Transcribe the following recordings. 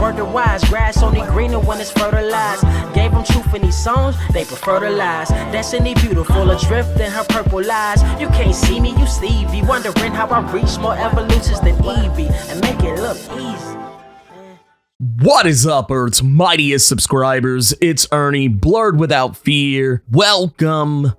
word to wise. Grass only greener when it's fertilized. Gave them truth in these songs, they prefer to lies. Destiny beautiful, adrift in her purple lies. You can't see me, you Stevie. Wondering how I reach more evolutions than Evie and make it look easy. What is up, Earth's mightiest subscribers? It's Ernie, Blerd without fear. Welcome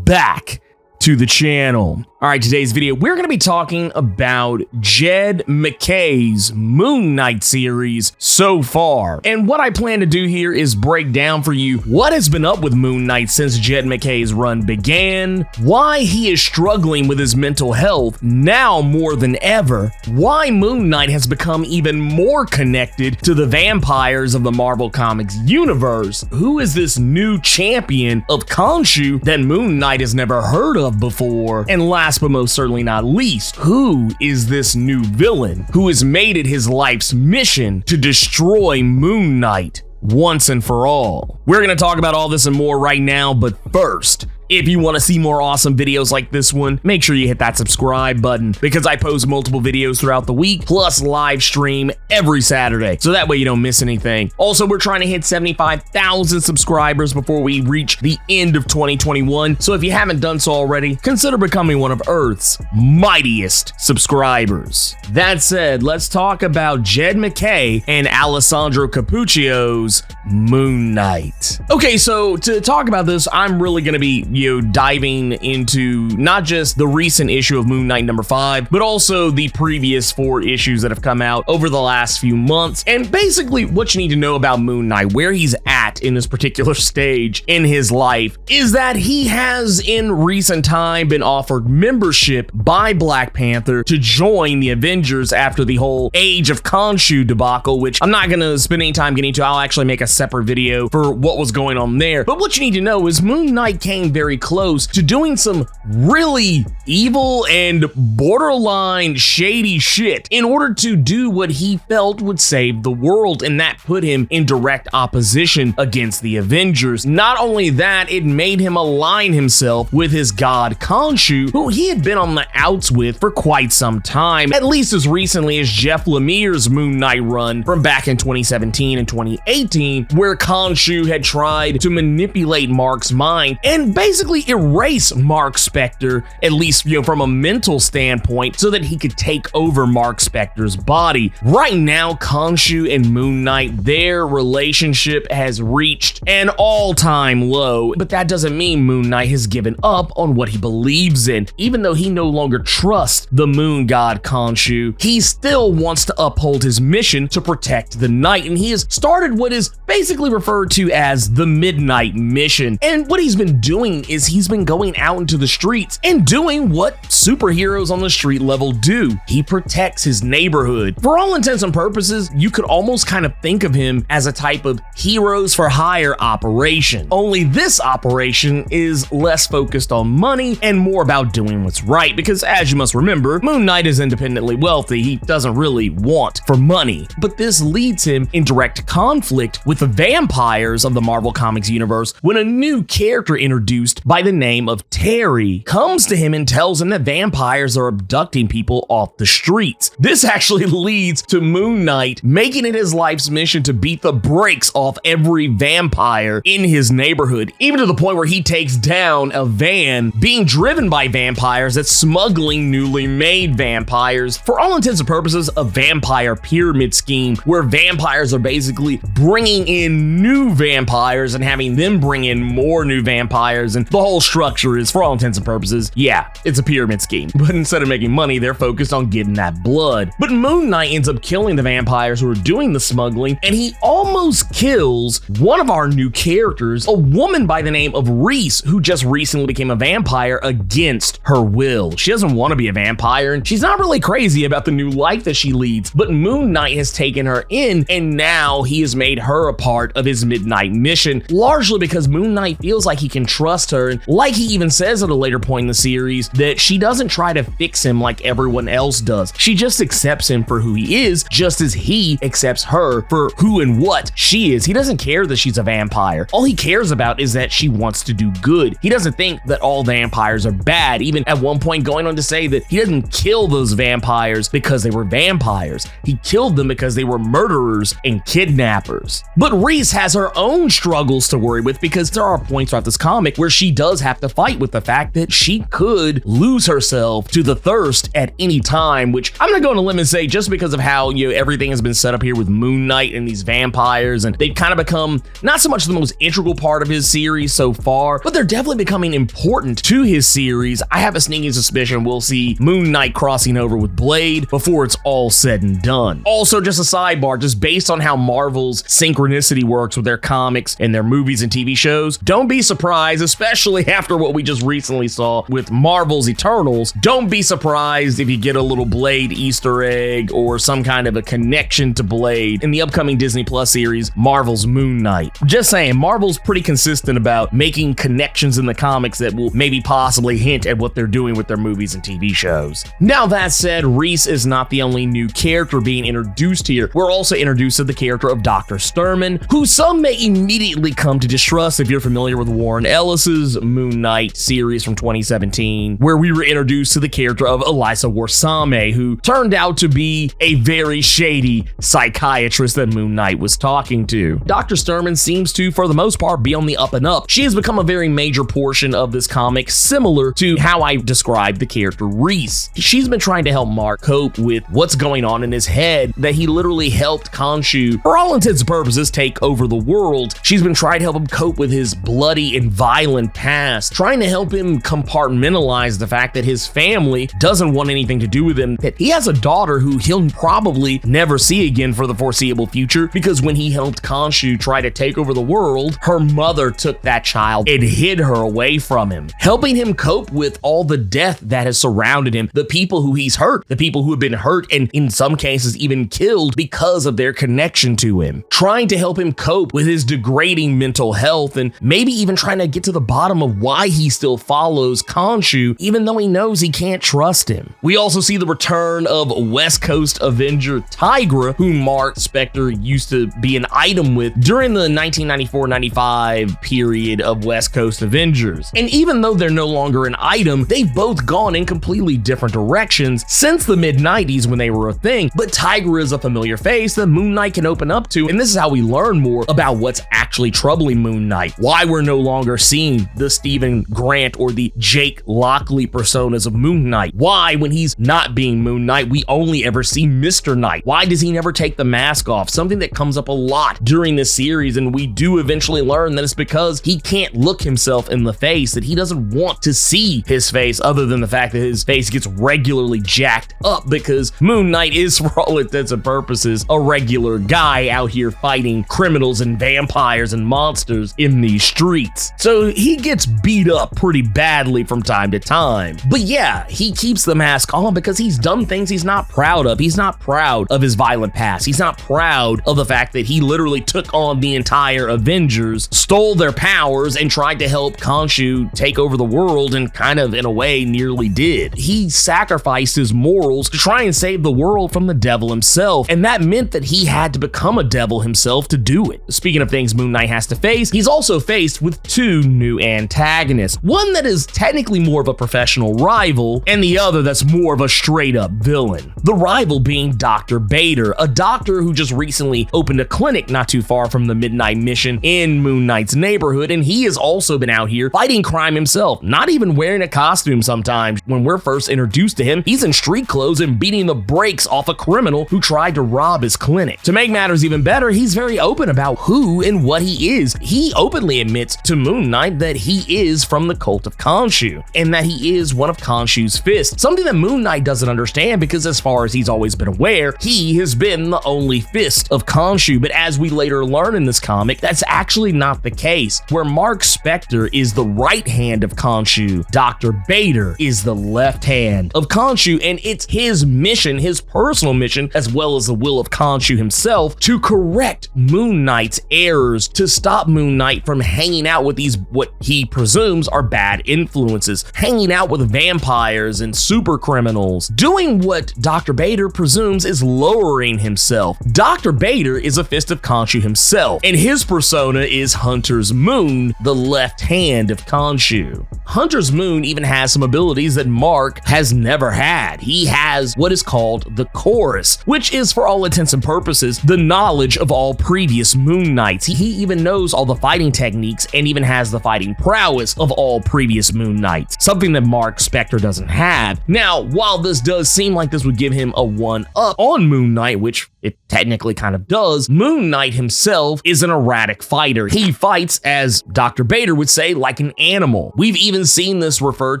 back to the channel. All right, today's video, we're going to be talking about Jed MacKay's Moon Knight series so far. And what I plan to do here is break down for you what has been up with Moon Knight since Jed MacKay's run began, why he is struggling with his mental health now more than ever, why Moon Knight has become even more connected to the vampires of the Marvel Comics universe, who is this new champion of Khonshu that Moon Knight has never heard of before, and last but most certainly not least, who is this new villain who has made it his life's mission to destroy Moon Knight once and for all. We're going to talk about all this and more right now, but first, if you want to see more awesome videos like this one, make sure you hit that subscribe button because I post multiple videos throughout the week, plus live stream every Saturday, so that way you don't miss anything. Also, we're trying to hit 75,000 subscribers before we reach the end of 2021, so if you haven't done so already, consider becoming one of Earth's mightiest subscribers. That said, let's talk about Jed MacKay and Alessandro Cappuccio's Moon Knight. Okay, so to talk about this, I'm really going to be diving into not just the recent issue of Moon Knight number 5, but also the previous 4 issues that have come out over the last few months, and basically what you need to know about Moon Knight, where he's at in this particular stage in his life, is that he has in recent time been offered membership by Black Panther to join the Avengers after the whole Age of Khonshu debacle, which I'm not going to spend any time getting to. I'll actually make a separate video for what was going on there. But what you need to know is Moon Knight came very close to doing some really evil and borderline shady shit in order to do what he felt would save the world, and that put him in direct opposition against the Avengers. Not only that, it made him align himself with his god Khonshu, who he had been on the outs with for quite some time, at least as recently as Jeff Lemire's Moon Knight run from back in 2017 and 2018, where Khonshu had tried to manipulate Mark's mind and basically erase Mark Spector, at least from a mental standpoint, so that he could take over Mark Spector's body. Right now, Khonshu and Moon Knight, their relationship has reached an all-time low, but that doesn't mean Moon Knight has given up on what he believes in. Even though he no longer trusts the moon god Khonshu, he still wants to uphold his mission to protect the night, and he has started what is basically referred to as the Midnight Mission. And what he's been doing is he's been going out into the streets and doing what superheroes on the street level do. He protects his neighborhood. For all intents and purposes, you could almost kind of think of him as a type of heroes for hire operation. Only this operation is less focused on money and more about doing what's right, because as you must remember, Moon Knight is independently wealthy. He doesn't really want for money, but this leads him in direct conflict with the vampires of the Marvel Comics universe when a new character introduced by the name of Terry comes to him and tells him that vampires are abducting people off the streets. This actually leads to Moon Knight making it his life's mission to beat the brakes off every vampire in his neighborhood, even to the point where he takes down a van being driven by vampires that's smuggling newly made vampires. For all intents and purposes, a vampire pyramid scheme where vampires are basically bringing in new vampires and having them bring in more new vampires, and the whole structure is, for all intents and purposes, yeah, it's a pyramid scheme. But instead of making money, they're focused on getting that blood. But Moon Knight ends up killing the vampires who are doing the smuggling, and he almost kills one of our new characters, a woman by the name of Reese, who just recently became a vampire against her will. She doesn't want to be a vampire, and she's not really crazy about the new life that she leads, but Moon Knight has taken her in, and now he has made her a part of his Midnight Mission, largely because Moon Knight feels like he can trust trust her. And like he even says at a later point in the series, that she doesn't try to fix him like everyone else does. She just accepts him for who he is, just as he accepts her for who and what she is. He doesn't care that she's a vampire. All he cares about is that she wants to do good. He doesn't think that all vampires are bad, even at one point going on to say that he didn't kill those vampires because they were vampires. He killed them because they were murderers and kidnappers. But Reese has her own struggles to worry with, because there are points throughout this comic where she does have to fight with the fact that she could lose herself to the thirst at any time, which I'm gonna go on a limb and say, just because of how everything has been set up here with Moon Knight and these vampires, and they've kind of become not so much the most integral part of his series so far, but they're definitely becoming important to his series. I have a sneaking suspicion we'll see Moon Knight crossing over with Blade before it's all said and done. Also, just a sidebar, just based on how Marvel's synchronicity works with their comics and their movies and TV shows, don't be surprised, especially after what we just recently saw with Marvel's Eternals, don't be surprised if you get a little Blade Easter egg or some kind of a connection to Blade in the upcoming Disney Plus series, Marvel's Moon Knight. Just saying, Marvel's pretty consistent about making connections in the comics that will maybe possibly hint at what they're doing with their movies and TV shows. Now that said, Reese is not the only new character being introduced here. We're also introduced to the character of Dr. Sturman, who some may immediately come to distrust if you're familiar with Warren Ellis's Moon Knight series from 2017, where we were introduced to the character of Elisa Warsame, who turned out to be a very shady psychiatrist that Moon Knight was talking to. Dr. Sturman seems to, for the most part, be on the up and up. She has become a very major portion of this comic, similar to how I described the character Reese. She's been trying to help Mark cope with what's going on in his head, that he literally helped Khonshu, for all intents and purposes, take over the world. She's been trying to help him cope with his bloody and violent past, trying to help him compartmentalize the fact that his family doesn't want anything to do with him, that he has a daughter who he'll probably never see again for the foreseeable future, because when he helped Khonshu try to take over the world, her mother took that child and hid her away from him, helping him cope with all the death that has surrounded him, the people who he's hurt, the people who have been hurt and in some cases even killed because of their connection to him, trying to help him cope with his degrading mental health, and maybe even trying to get to the bottom of why he still follows Khonshu even though he knows he can't trust him. We also see the return of West Coast Avenger Tigra, who Mark Spector used to be an item with during the 1994-95 period of West Coast Avengers. And even though they're no longer an item, they've both gone in completely different directions since the mid-90s when they were a thing, but Tigra is a familiar face that Moon Knight can open up to, and this is how we learn more about what's actually troubling Moon Knight, why we're no longer seeing the Stephen Grant or the Jake Lockley personas of Moon Knight, why when he's not being Moon Knight we only ever see Mr. Knight, why does he never take the mask off, something that comes up a lot during this series, and we do eventually learn that it's because he can't look himself in the face, that he doesn't want to see his face other than the fact that his face gets regularly jacked up, because Moon Knight is, for all intents and purposes, a regular guy out here fighting criminals and vampires and monsters in these streets. So he gets beat up pretty badly from time to time. But yeah, he keeps the mask on because he's done things he's not proud of. He's not proud of his violent past. He's not proud of the fact that he literally took on the entire Avengers, stole their powers, and tried to help Khonshu take over the world, and kind of, in a way, nearly did. He sacrificed his morals to try and save the world from the devil himself, and that meant that he had to become a devil himself to do it. Speaking of things Moon Knight has to face, he's also faced with two new antagonists. One that is technically more of a professional rival, and the other that's more of a straight-up villain. The rival being Dr. Bader, a doctor who just recently opened a clinic not too far from the Midnight Mission in Moon Knight's neighborhood, and he has also been out here fighting crime himself, not even wearing a costume sometimes. When we're first introduced to him, he's in street clothes and beating the brakes off a criminal who tried to rob his clinic. To make matters even better, he's very open about who and what he is. He openly admits to Moon Knight that he is from the cult of Khonshu, and that he is one of Khonshu's fists, something that Moon Knight doesn't understand because as far as he's always been aware, he has been the only fist of Khonshu. But as we later learn in this comic, that's actually not the case. Where Mark Spector is the right hand of Khonshu, Dr. Bader is the left hand of Khonshu, and it's his mission, his personal mission, as well as the will of Khonshu himself, to correct Moon Knight's errors, to stop Moon Knight from hanging out with these what he presumes are bad influences, hanging out with vampires and super criminals, doing what Dr. Bader presumes is lowering himself. Dr. Bader is a fist of Khonshu himself, and his persona is Hunter's Moon, the left hand of Khonshu. Hunter's Moon even has some abilities that Mark has never had. He has what is called the Chorus, which is for all intents and purposes the knowledge of all previous Moon Knights. He even knows all the fighting techniques and even has the fighting prowess of all previous Moon Knights, something that Mark Spector doesn't have. Now, while this does seem like this would give him a one-up on Moon Knight, which it technically kind of does, Moon Knight himself is an erratic fighter. He fights, as Dr. Bader would say, like an animal. We've even seen this referred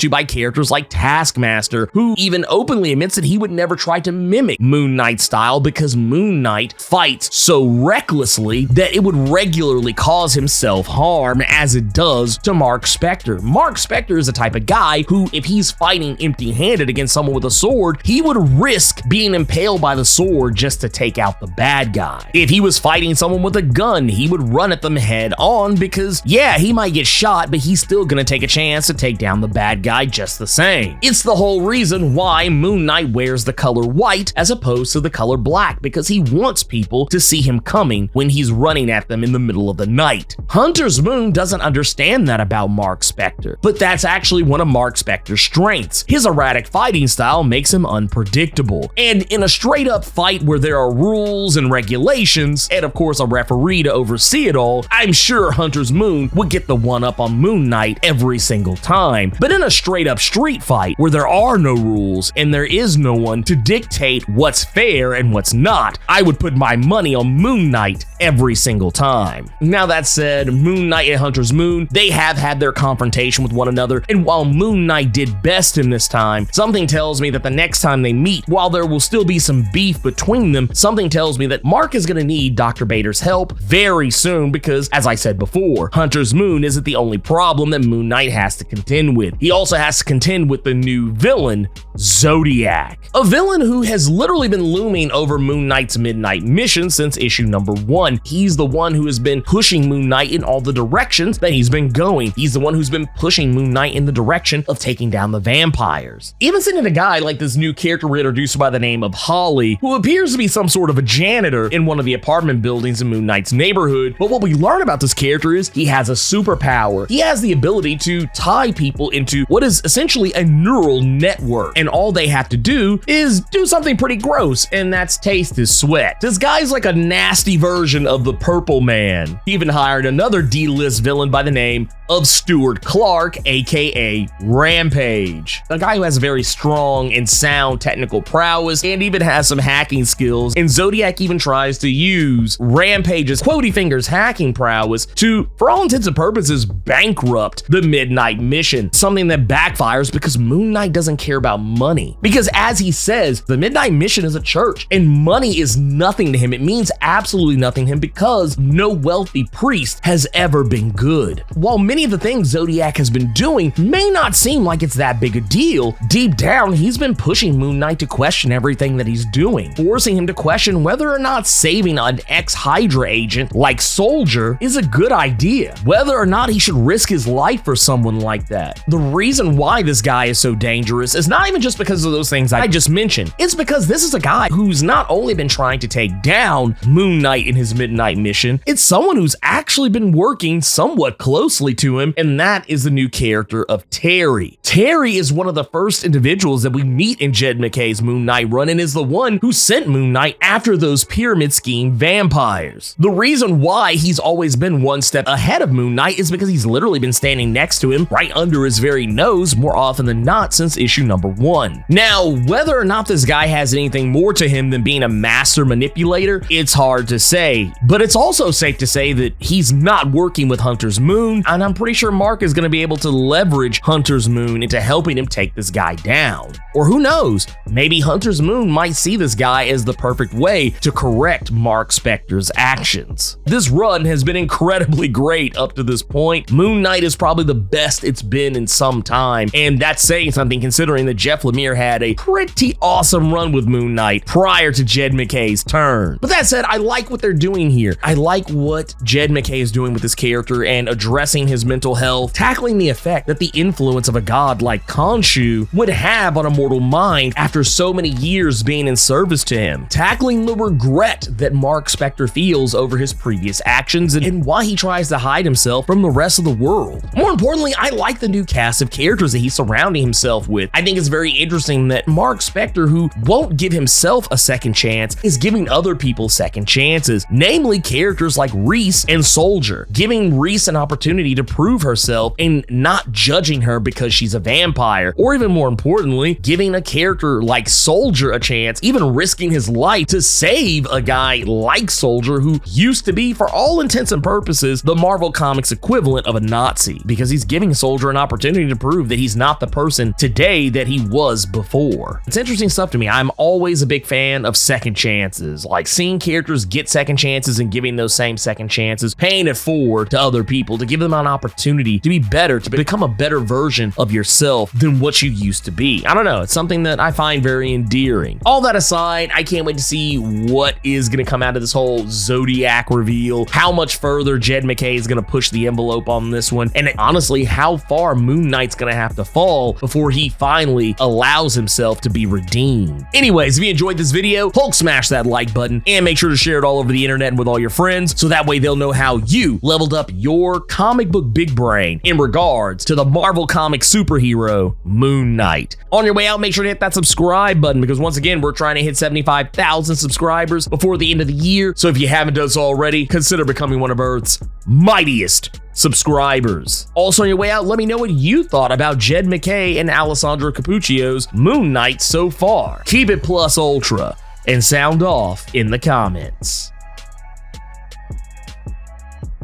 to by characters like Taskmaster, who even openly admits that he would never try to mimic Moon Knight's style because Moon Knight fights so recklessly that it would regularly cause himself harm, as it does to Mark Spector. Mark Spector is the type of guy who, if he's fighting empty-handed against someone with a sword, he would risk being impaled by the sword just to take out the bad guy. If he was fighting someone with a gun, he would run at them head on because, yeah, he might get shot, but he's still gonna take a chance to take down the bad guy just the same. It's the whole reason why Moon Knight wears the color white as opposed to the color black, because he wants people to see him coming when he's running at them in the middle of the night. Hunter's Moon doesn't understand that about Mark Spector, but that's actually one of Mark Spector's strengths. His erratic fighting style makes him unpredictable, and in a straight up fight where there are rules and regulations, and of course a referee to oversee it all, I'm sure Hunter's Moon would get the one up on Moon Knight every single time. But in a straight up street fight where there are no rules and there is no one to dictate what's fair and what's not, I would put my money on Moon Knight every single time. Now that said, Moon Knight and Hunter's Moon, they have had their confrontation with one another, and while Moon Knight did best in this time, something tells me that the next time they meet, while there will still be some beef between them, something tells me that Mark is going to need Dr. Bader's help very soon because, as I said before, Hunter's Moon isn't the only problem that Moon Knight has to contend with. He also has to contend with the new villain, Zodiac. A villain who has literally been looming over Moon Knight's midnight mission since issue number 1. He's the one who has been pushing Moon Knight in all the directions that he's been going. He's the one who's been pushing Moon Knight in the direction of taking down the vampires. Even sending a guy like this new character we're introduced by the name of Holly, who appears to be some sort of a janitor in one of the apartment buildings in Moon Knight's neighborhood. But what we learn about this character is he has a superpower. He has the ability to tie people into what is essentially a neural network, and all they have to do is do something pretty gross, and that's taste his sweat. This guy's like a nasty version of the Purple Man. He even hired another D-list villain by the name of Stuart Clark, aka Rampage. A guy who has very strong and sound technical prowess and even has some hacking skills, and Zodiac even tries to use Rampage's quotey fingers hacking prowess to, for all intents and purposes, bankrupt the Midnight Mission, something that backfires because Moon Knight doesn't care about money. Because as he says, the Midnight Mission is a church, and money is nothing to him. It means absolutely nothing to him because no wealthy priest has ever been good. While many of the things Zodiac has been doing may not seem like it's that big a deal, deep down he's been pushing Moon Knight to question everything that he's doing, forcing him to question whether or not saving an ex-Hydra agent like Soldier is a good idea, whether or not he should risk his life for someone like that. The reason why this guy is so dangerous is not even just because of those things I just mentioned. It's because this is a guy who's not only been trying to take down Moon Knight in his Midnight Mission, it's someone who's actually been working somewhat closely to him, and that is the new character of Terry. Terry is one of the first individuals that we meet in Jed MacKay's Moon Knight run, and is the one who sent Moon Knight after those pyramid scheme vampires. The reason why he's always been one step ahead of Moon Knight is because he's literally been standing next to him, right under his very nose, more often than not since issue number 1. Now, whether or not this guy has anything more to him than being a master manipulator, it's hard to say, but it's also safe to say that he's not working with Hunter's Moon, and I'm pretty sure Mark is going to be able to leverage Hunter's Moon into helping him take this guy down. Or who knows, maybe Hunter's Moon might see this guy as the perfect way to correct Mark Spector's actions. This run has been incredibly great up to this point. Moon Knight is probably the best it's been in some time, and that's saying something considering that Jeff Lemire had a pretty awesome run with Moon Knight prior to Jed MacKay's turn. But that said, I like what they're doing here. I like what Jed MacKay is doing with this character and addressing his mental health, tackling the effect that the influence of a god like Khonshu would have on a mortal mind after so many years being in service to him, tackling the regret that Mark Spector feels over his previous actions and why he tries to hide himself from the rest of the world. More importantly, I like the new cast of characters that he's surrounding himself with. I think it's very interesting that Mark Spector, who won't give himself a second chance, is giving other people second chances, namely characters like Reese and Soldier, giving Reese an opportunity to prove herself and not judging her because she's a vampire, or even more importantly, giving a character like Soldier a chance, even risking his life to save a guy like Soldier who used to be, for all intents and purposes, the Marvel Comics equivalent of a Nazi, because he's giving Soldier an opportunity to prove that he's not the person today that he was before. It's interesting stuff to me. I'm always a big fan of second chances, like seeing characters get second chances and giving those same second chances, paying it forward to other people to give them an opportunity to be better, to become a better version of yourself than what you used to be. I don't know, it's something that I find very endearing. All that aside, I can't wait to see what is going to come out of this whole Zodiac reveal, how much further Jed MacKay is going to push the envelope on this one, and honestly, how far Moon Knight's going to have to fall before he finally allows himself to be redeemed. Anyways, if you enjoyed this video, Hulk smash that like button and make sure to share it all over the internet and with all your friends, so that way they'll know how you leveled up your comic book big brain in regards to the Marvel Comics superhero Moon Knight. On your way out, make sure to hit that subscribe button, because once again, we're trying to hit 75,000 subscribers before the end of the year. So if you haven't done so already, consider becoming one of Earth's mightiest subscribers. Also on your way out, let me know what you thought about Jed MacKay and Alessandro Cappuccio's Moon Knight so far. Keep it plus ultra and sound off in the comments.